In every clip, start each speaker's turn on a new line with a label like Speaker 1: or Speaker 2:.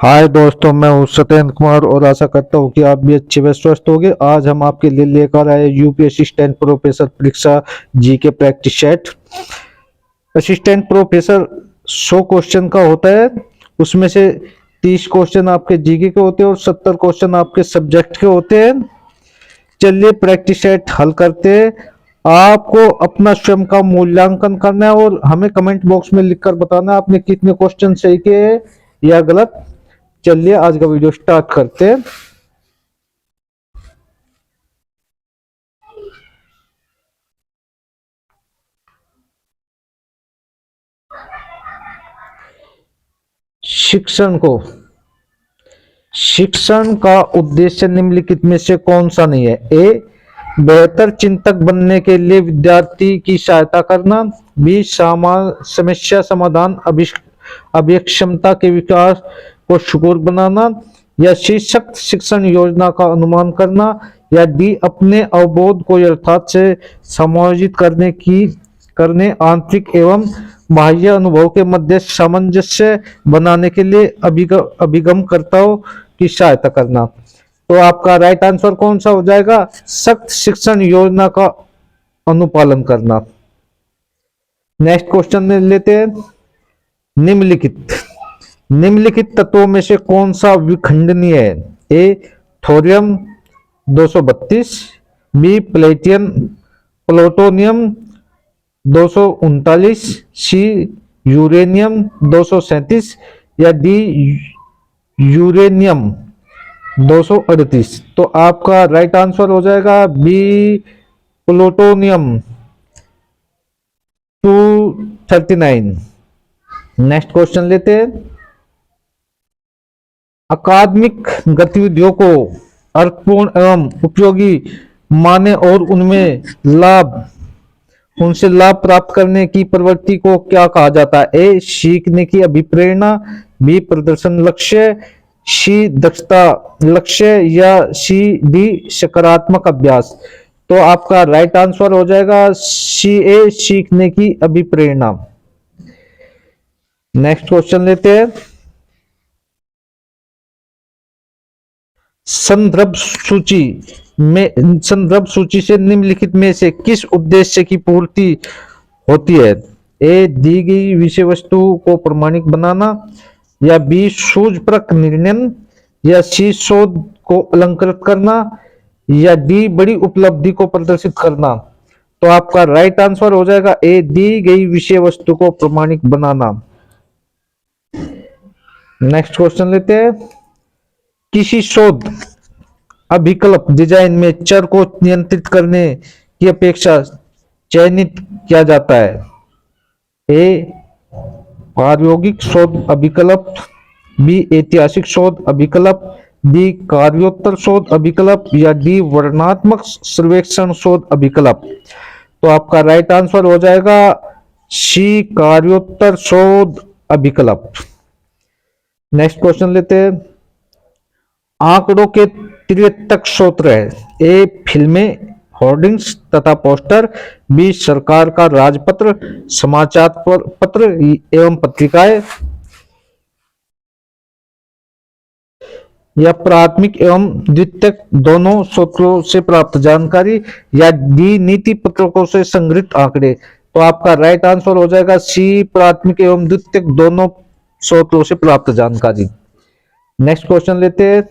Speaker 1: हाय दोस्तों, मैं हूं सत्येंद्र कुमार और आशा करता हूं कि आप भी अच्छे व स्वस्थ होंगे। आज हम आपके लिए लेकर आए यूपीएससी असिस्टेंट प्रोफेसर परीक्षा GK practice set. Assistant professor 100 question का होता है। उसमें से 30 क्वेश्चन आपके जीके के होते हैं और 70 क्वेश्चन आपके सब्जेक्ट के होते हैं। चलिए प्रैक्टिस सेट हल करते हैं। आपको अपना स्वयं का मूल्यांकन करना है और हमें कमेंट बॉक्स में लिखकर बताना आपने कितने क्वेश्चन सही किए या गलत। चलिए आज का वीडियो स्टार्ट करते हैं। शिक्षण को शिक्षण का उद्देश्य निम्नलिखित में से कौन सा नहीं है? ए, बेहतर चिंतक बनने के लिए विद्यार्थी की सहायता करना। बी, समस्या समाधान अभिक्षमता के विकास को सुगम बनाना। या सी, सख्त शिक्षण योजना का अनुमान करना। या डी, अपने अवबोध को यथार्थ से समायोजित करने आंतरिक एवं बाह्य अनुभव के मध्य सामंजस्य बनाने के लिए अभिगमकर्ताओं की सहायता करना। तो आपका राइट आंसर कौन सा हो जाएगा? सख्त शिक्षण योजना का अनुपालन करना। नेक्स्ट क्वेश्चन में लेते हैं। निम्नलिखित तत्वों में से कौन सा विखंडनीय है? A, thorium 232। B, plutonium 239। C, uranium 237। या डी, यूरेनियम 238। तो आपका राइट आंसर हो जाएगा बी, प्लूटोनियम 239। नेक्स्ट क्वेश्चन लेते हैं। अकादमिक गतिविधियों को अर्थपूर्ण एवं उपयोगी माने और उनसे लाभ प्राप्त करने की प्रवृत्ति को क्या कहा जाता है? ए, सीखने की अभिप्रेरणा। बी, प्रदर्शन लक्ष्य। सी, दक्षता लक्ष्य। या सी, डी, सकारात्मक अभ्यास। तो आपका राइट आंसर हो जाएगा सी, ए, सीखने की अभिप्रेरणा। नेक्स्ट क्वेश्चन लेते हैं। संदर्भ सूची से निम्नलिखित में से किस उद्देश्य की पूर्ति होती है? ए, दी गई विषय वस्तु को प्रमाणिक बनाना। या बी, सूझपरक निर्णय। या सी, शोध को अलंकृत करना। या डी, बड़ी उपलब्धि को प्रदर्शित करना। तो आपका राइट आंसर हो जाएगा ए, दी गई विषय वस्तु को प्रमाणिक बनाना। नेक्स्ट क्वेश्चन लेते हैं। किसी शोध अभिकल्प डिजाइन में चर को नियंत्रित करने की अपेक्षा चयनित किया जाता है? ए, प्रायोगिक शोध अभिकल्प। बी, ऐतिहासिक शोध अभिकल्प। डी, कार्योत्तर शोध अभिकल्प। या डी, वर्णनात्मक सर्वेक्षण शोध अभिकल्प। तो आपका राइट आंसर हो जाएगा सी, कार्योत्तर शोध अभिकल्प। नेक्स्ट क्वेश्चन लेते हैं। आंकड़ों के त्रितक स्रोत है? ए, फिल्में, होर्डिंग्स तथा पोस्टर। बी, सरकार का राजपत्र, समाचार पत्र एवं पत्रिकाएं। या प्राथमिक एवं द्वितीयक दोनों स्रोतों से प्राप्त जानकारी। या डी, नीति पत्रकों से संग्रहित आंकड़े। तो आपका राइट आंसर हो जाएगा सी, प्राथमिक एवं द्वितीयक दोनों स्रोतों से प्राप्त जानकारी। नेक्स्ट क्वेश्चन लेते हैं।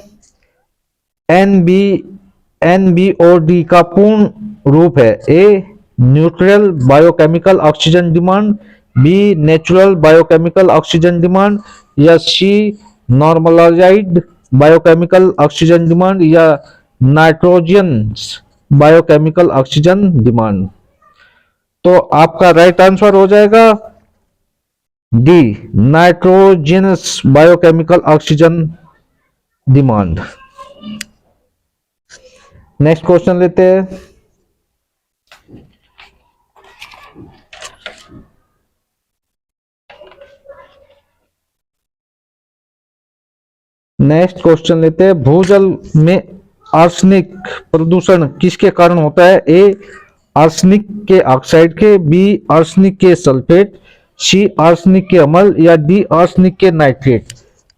Speaker 1: एनबीओडी का पूर्ण रूप है? A, neutral biochemical oxygen demand. B, natural biochemical oxygen demand. या C, normalised biochemical oxygen demand. या नाइट्रोजन बायोकेमिकल ऑक्सीजन डिमांड। तो आपका राइट आंसर हो जाएगा D, nitrogenous biochemical oxygen demand. Next question लेते हैं। भूजल में आर्सेनिक प्रदूषण किसके कारण होता है? ए, आर्सेनिक के ऑक्साइड के। बी, आर्सेनिक के सल्फेट। सी, आर्सेनिक के अम्ल। या डी, आर्सेनिक के नाइट्रेट।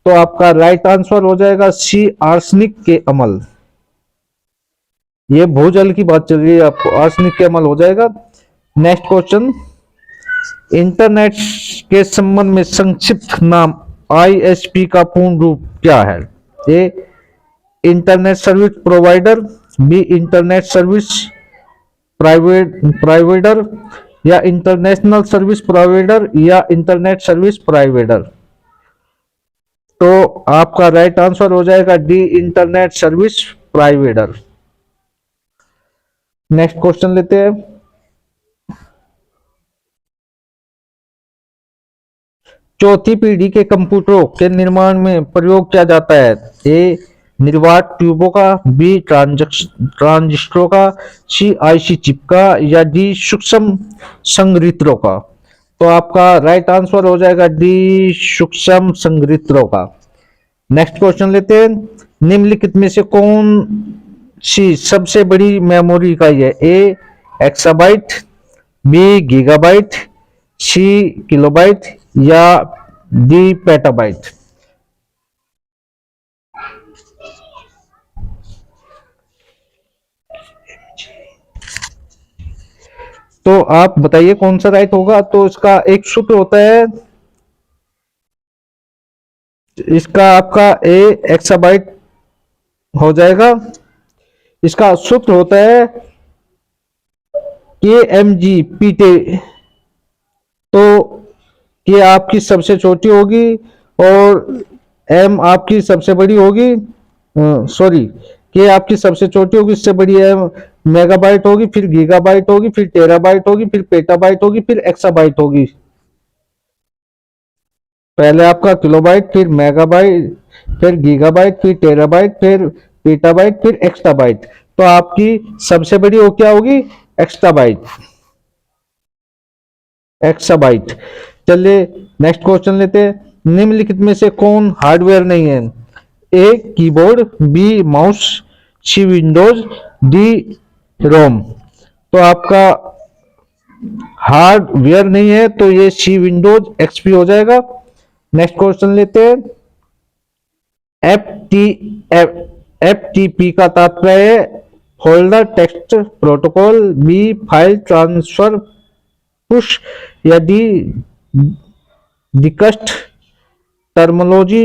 Speaker 1: तो आपका राइट आंसर हो जाएगा सी, आर्सेनिक के अम्ल। ये भूजल की बात चल रही है, आपको आर्सेनिक के अम्ल हो जाएगा। नेक्स्ट क्वेश्चन, इंटरनेट के संबंध में संक्षिप्त नाम आईएसपी का पूर्ण रूप क्या है? A, internet service provider, B, internet service provider, या इंटरनेशनल सर्विस प्रोवाइडर, या इंटरनेट सर्विस प्रोवाइडर। तो आपका राइट आंसर हो जाएगा D, internet service provider. Next question लेते हैं, चौथी पीढ़ी के कंप्यूटरों के निर्माण में प्रयोग किया जाता है? ए, निर्वात ट्यूबों का, बी, ट्रांजिस्टरों का, सी, आईसी चिप का, या डी, सूक्ष्म संगृहित्रों का। तो आपका राइट आंसर हो जाएगा डी, सूक्ष्म संगृहित्रों का। नेक्स्ट क्वेश्चन लेते हैं, निम्नलिखित में से कौन सी सबसे बड़ी मेमोरी इकाई है? ए, एक्साबाइट, बी, गीगाबाइट, सी, किलोबाइट, या डी, पेटाबाइट। तो आप बताइए कौन सा राइट होगा। तो इसका एक सूत्र होता है, इसका आपका ए एक्साबाइट हो जाएगा। इसका सूत्र होता है के एम जी पीटे। तो के आपकी सबसे छोटी होगी और एम आपकी सबसे बड़ी होगी, सॉरी, के आपकी सबसे छोटी होगी, इससे बड़ी एम मेगाबाइट होगी, फिर गीगाबाइट होगी, फिर टेराबाइट होगी, फिर पेटाबाइट होगी, फिर एक्साबाइट होगी। पहले आपका किलोबाइट, फिर मेगाबाइट, फिर गीगाबाइट, फिर टेराबाइट, फिर पेटाबाइट, फिर एक्साबाइट। तो आपकी सबसे बड़ी वो क्या होगी? Exabyte, exabyte. चलिए नेक्स्ट क्वेश्चन लेते हैं, निम्नलिखित में से कौन हार्डवेयर नहीं है? ए, कीबोर्ड, बी, माउस, सी, विंडोज, डी, रोम। तो आपका हार्डवेयर नहीं है, तो ये सी, विंडोज एक्सपी हो जाएगा। नेक्स्ट क्वेश्चन लेते हैं, F T F T P का तात्पर्य है holder text protocol, B, file transfer push, या डी, डिकस्ट टर्मोलॉजी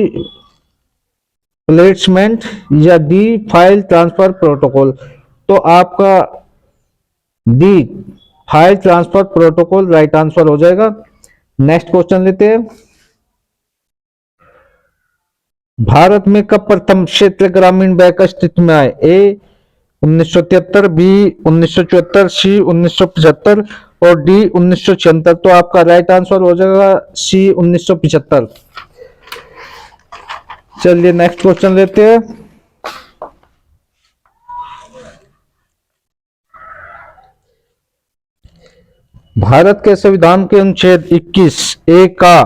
Speaker 1: प्लेसमेंट, या डी, फाइल ट्रांसफर प्रोटोकॉल। तो आपका D, file transfer protocol right answer हो जाएगा। नेक्स्ट क्वेश्चन लेते हैं, भारत में कब प्रथम क्षेत्र ग्रामीण बैंक अस्तित्व में आए? ए, 1973, बी, 1974, सी, 1975, और डी, 1976। तो आपका राइट आंसर हो जाएगा सी, 1975। चलिए नेक्स्ट क्वेश्चन लेते हैं, भारत के संविधान के अनुच्छेद 21 ए का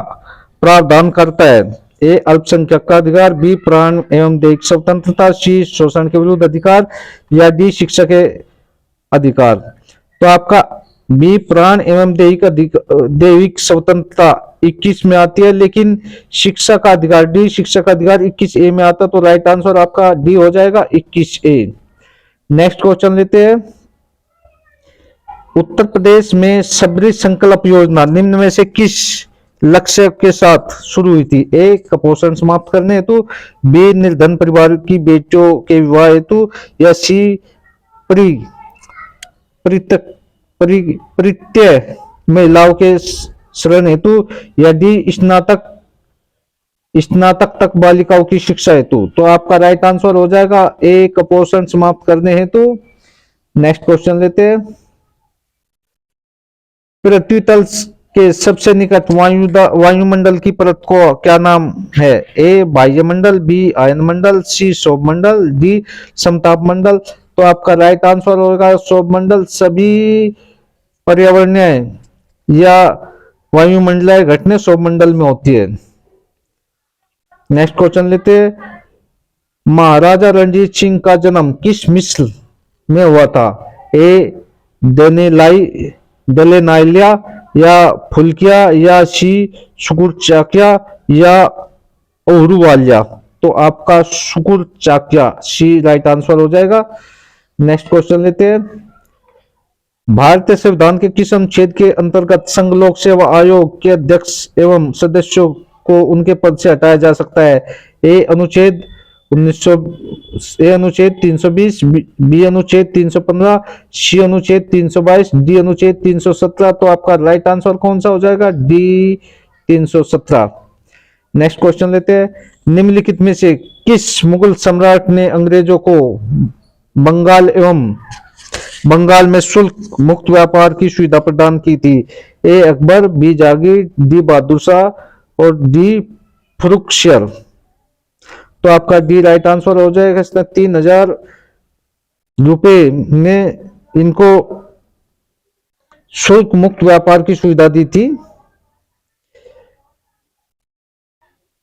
Speaker 1: प्रावधान करता है? ए, अल्पसंख्यक का अधिकार, बी, प्राण एवं दैहिक स्वतंत्रता, सी, शोषण के विरुद्ध अधिकार, या डी, शिक्षा के अधिकार। तो आपका बी, प्राण एवं दैहिक स्वतंत्रता 21 में आती है, लेकिन शिक्षा का अधिकार, डी, शिक्षा का अधिकार 21A में आता। तो राइट आंसर आपका डी हो जाएगा 21A। नेक्स्ट क्वेश्चन लेते हैं, उत्तर प्रदेश में सबरी संकल्प योजना निम्न में से किस लक्ष्य के साथ शुरू हुई थी? ए, कुपोषण समाप्त करने हेतु, बी, निर्धन परिवार की बेटियों के विवाह हेतु, या सी, परित्यय महिलाओं के शरण हेतु, या डी, स्नातक तक बालिकाओं की शिक्षा हेतु। तो आपका राइट आंसर हो जाएगा ए, कुपोषण समाप्त करने हेतु। नेक्स्ट क्वेश्चन लेते हैं, पृथ्वी तल के सबसे निकट वायुमंडल की परत को क्या नाम है? ए, बाह्यमंडल, बी, आयनमंडल, सी, सौरमंडल, डी, समताप मंडल। तो आपका राइट आंसर होगा सौरमंडल। सभी पर्यावरणीय या वायुमंडलीय घटनाएं सौरमंडल में होती है। नेक्स्ट क्वेश्चन लेते हैं, महाराजा रणजीत सिंह का जन्म किस मिस्र में हुआ था? ए, दलेनाइलिया, या फुल्किया, या सी, सुकुरचाकिया, या अहलूवालिया, तो आपका शुकुर चाकिया, सी राइट आंसर हो जाएगा। नेक्स्ट क्वेश्चन लेते हैं। भारतीय संविधान के किस अनुच्छेद के अंतर्गत संघ लोक सेवा आयोग के अध्यक्ष एवं सदस्यों को उनके पद से हटाया जा सकता है? ए अनुच्छेद 1900, ए अनुच्छेद 320, बी अनुच्छेद 315, सी अनुच्छेद 322, डी अनुच्छेद 317। तो आपका राइट आंसर कौन सा हो जाएगा? डी 317। नेक्स्ट क्वेश्चन लेते हैं। निम्नलिखित में से किस मुगल सम्राट ने अंग्रेजों को बंगाल में शुल्क मुक्त व्यापार की सुविधा प्रदान की थी? ए अकबर, बी जहांगीर, डी बहादुर शाह और डी फर्रुखशियर। तो आपका डी राइट आंसर हो जाएगा। इसने 3000 रुपए में इनको शुल्क मुक्त व्यापार की सुविधा दी थी।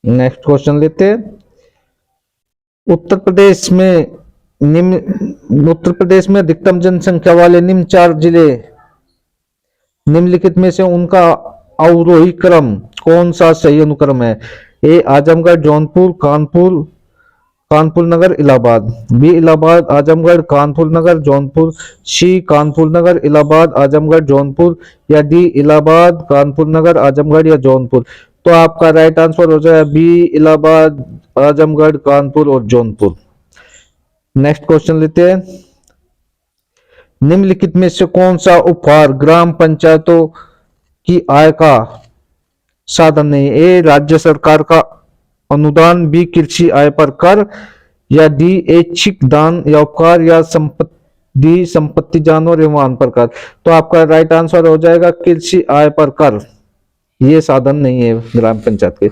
Speaker 1: नेक्स्ट क्वेश्चन लेते हैं। उत्तर प्रदेश में अधिकतम जनसंख्या वाले निम्न 4 जिले निम्नलिखित में से उनका अवरोही क्रम कौन सा सही अनुक्रम है? ए आजमगढ़, जौनपुर, कानपुर नगर, इलाहाबाद। बी इलाहाबाद, आजमगढ़, कानपुर नगर, जौनपुर। सी कानपुर नगर, इलाहाबाद, आजमगढ़, जौनपुर। या डी इलाहाबाद, कानपुर नगर, आजमगढ़ या जौनपुर। तो आपका राइट आंसर हो जाएगा बी इलाहाबाद, आजमगढ़, कानपुर और जौनपुर। नेक्स्ट क्वेश्चन लेते हैं। निम्नलिखित में से कौन सा उपहार ग्राम पंचायतों की आय का साधन नहीं? ए राज्य सरकार का अनुदान, बी कृषि आय पर कर, या डी ऐच्छिक दान या उपकार, या संपत्ति जानवर एवं वाहन पर कर। तो आपका राइट आंसर हो जाएगा कृषि आय पर कर। ये साधन नहीं है ग्राम पंचायत के।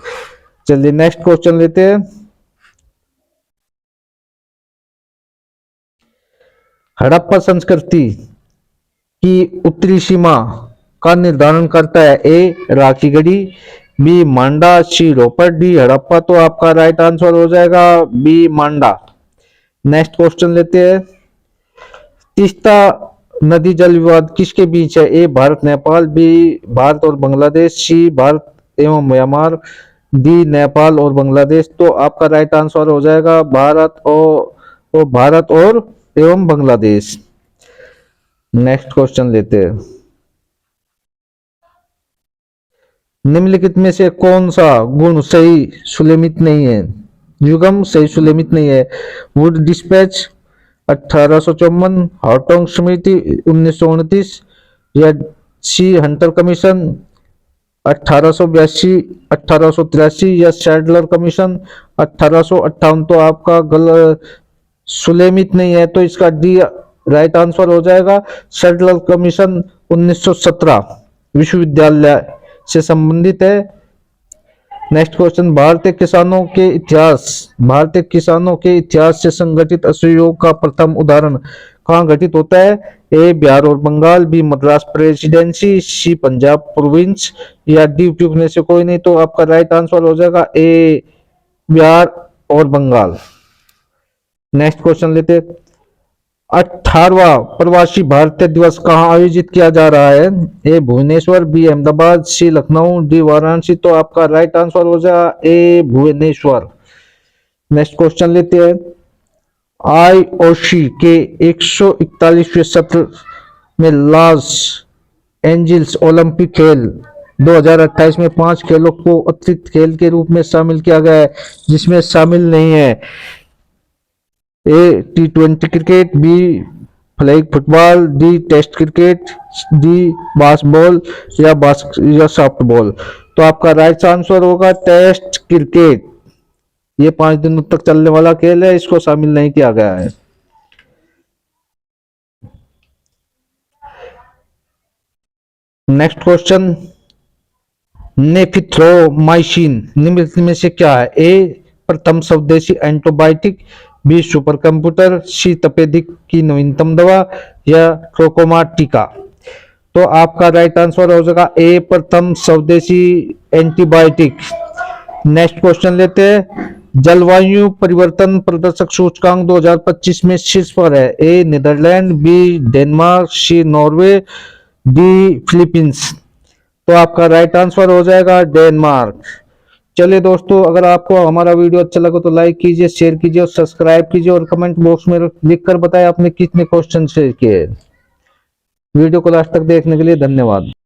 Speaker 1: चलिए नेक्स्ट क्वेश्चन लेते हैं। हड़प्पा संस्कृति की उत्तरी सीमा का निर्धारण करता है? ए राखी गढ़ी, बी मांडा, सी रोपड़, डी हड़प्पा। तो आपका राइट आंसर हो जाएगा बी मांडा। नेक्स्ट क्वेश्चन लेते हैं। तीस्ता नदी जल विवाद किसके बीच है? ए भारत नेपाल, बी भारत और बांग्लादेश, सी भारत एवं म्यांमार, डी नेपाल और बांग्लादेश। तो आपका राइट आंसर हो जाएगा भारत और एवं बांग्लादेश। नेक्स्ट क्वेश्चन लेते हैं। निम्नलिखित में से कौन सा गुण सही सुलेमित नहीं है? युग्म सही सुलेमित नहीं है। वुड डिस्पैच 1854, हार्टोंग समिति 1929, या सी हंटर कमीशन 1882, 1883, या सैडलर कमीशन 1858। तो आपका गलत सुलेमित नहीं है, तो इसका डी राइट आंसर हो जाएगा। सैडलर कमीशन 1917 विश्वविद्यालय से संबंधित है। Next question. भारतीय किसानों के इतिहास से संगठित असहयोग का प्रथम उदाहरण कहाँ घटित होता है? ए बिहार और बंगाल, बी मद्रास प्रेसिडेंसी, सी पंजाब प्रोविंस, या डी ट्यूब में से कोई नहीं। तो आपका राइट आंसर हो जाएगा ए बिहार और बंगाल। नेक्स्ट क्वेश्चन लेते। 18वां प्रवासी भारतीय दिवस कहाँ आयोजित किया जा रहा है? ए भुवनेश्वर, बी अहमदाबाद, सी लखनऊ, डी वाराणसी। तो आपका राइट आंसर हो जाएगा ए भुवनेश्वर। नेक्स्ट क्वेश्चन लेते हैं। आईओसी के 141वें सत्र में लॉस एंजिल्स ओलंपिक खेल 2028 में 5 खेलों को अतिरिक्त खेल के रूप में शामिल किया गया है, जिसमें शामिल नहीं है A T20 cricket, B flag football, D test cricket, D basketball या सॉफ्टबॉल। तो आपका राइट आंसर होगा टेस्ट क्रिकेट। ये 5 दिनों तक चलने वाला खेल है, इसको शामिल नहीं किया गया है। Next question. नेफिथ्रोमाइसिन निम्नलिखित में से क्या है? ए प्रथम स्वदेशी एंटीबायोटिक, बी सुपर कंप्यूटर, सी तपेदिक की नवीनतम दवा, या ट्रोकोमा टीका। तो आपका राइट आंसर हो जाएगा ए प्रथम स्वदेशी एंटीबायोटिक। नेक्स्ट क्वेश्चन लेते हैं। जलवायु परिवर्तन प्रदर्शक सूचकांक 2025 में शीर्ष पर है? ए नीदरलैंड, बी डेनमार्क, सी नॉर्वे, डी फिलीपींस। तो आपका राइट आंसर हो जाएगा डेनमार्क। चलिए दोस्तों, अगर आपको हमारा वीडियो अच्छा लगा तो लाइक कीजिए, शेयर कीजिए और सब्सक्राइब कीजिए और कमेंट बॉक्स में लिखकर बताएं आपने कितने क्वेश्चन शेयर किए। वीडियो को लास्ट तक देखने के लिए धन्यवाद।